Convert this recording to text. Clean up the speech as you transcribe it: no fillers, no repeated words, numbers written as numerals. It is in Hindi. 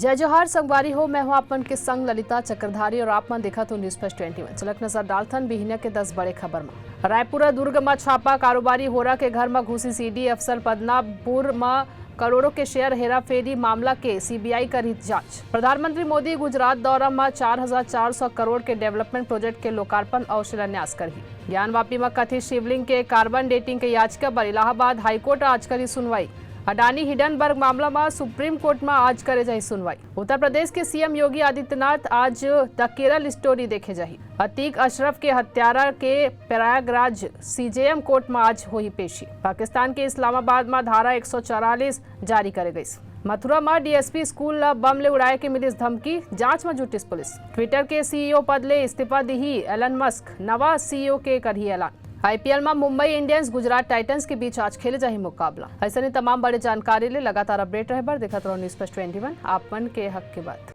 जय जोहार संगवारी हो। मैं हूं आपन के संग ललिता चक्रधारी और आप मन देखा तो न्यूज फर्स्ट 21। चलक नजर डालथन बिहनिया के 10 बड़े खबर में। रायपुर दुर्ग में छापा, कारोबारी होरा के घर में घुसी सीडी। अफसर पदनापुर में करोड़ों के शेयर हेराफेरी मामला के सीबीआई करी जांच। प्रधानमंत्री मोदी गुजरात दौरा में 4,400 करोड़ के डेवलपमेंट प्रोजेक्ट के लोकार्पण और शिलान्यास करी। ज्ञानवापी में कथित शिवलिंग के कार्बन डेटिंग के याचिका पर इलाहाबाद हाईकोर्ट आज करी सुनवाई। अडानी हिडनबर्ग मामला में सुप्रीम कोर्ट में आज करे जाही सुनवाई। उत्तर प्रदेश के सीएम योगी आदित्यनाथ आज द केरल स्टोरी देखे जाही। अतीक अशरफ के हत्यारा के प्रयागराज सीजेएम कोर्ट में आज हुई पेशी। पाकिस्तान के इस्लामाबाद में धारा 144 जारी करे गई। मथुरा में डीएसपी स्कूल बम ले उड़ाए के मिली धमकी, जांच में जुटिस पुलिस। ट्विटर के सीईओ पद ले इस्तीफा दी एलन मस्क, नवा सीईओ के करी ऐलान। आईपीएल में मुंबई इंडियंस गुजरात टाइटंस के बीच आज खेले जाही मुकाबला। ऐसे नहीं तमाम बड़े जानकारी ले लगातार अपडेट रहे बर देखा तो न्यूज फर्स्ट 21 आप मन के हक के बात।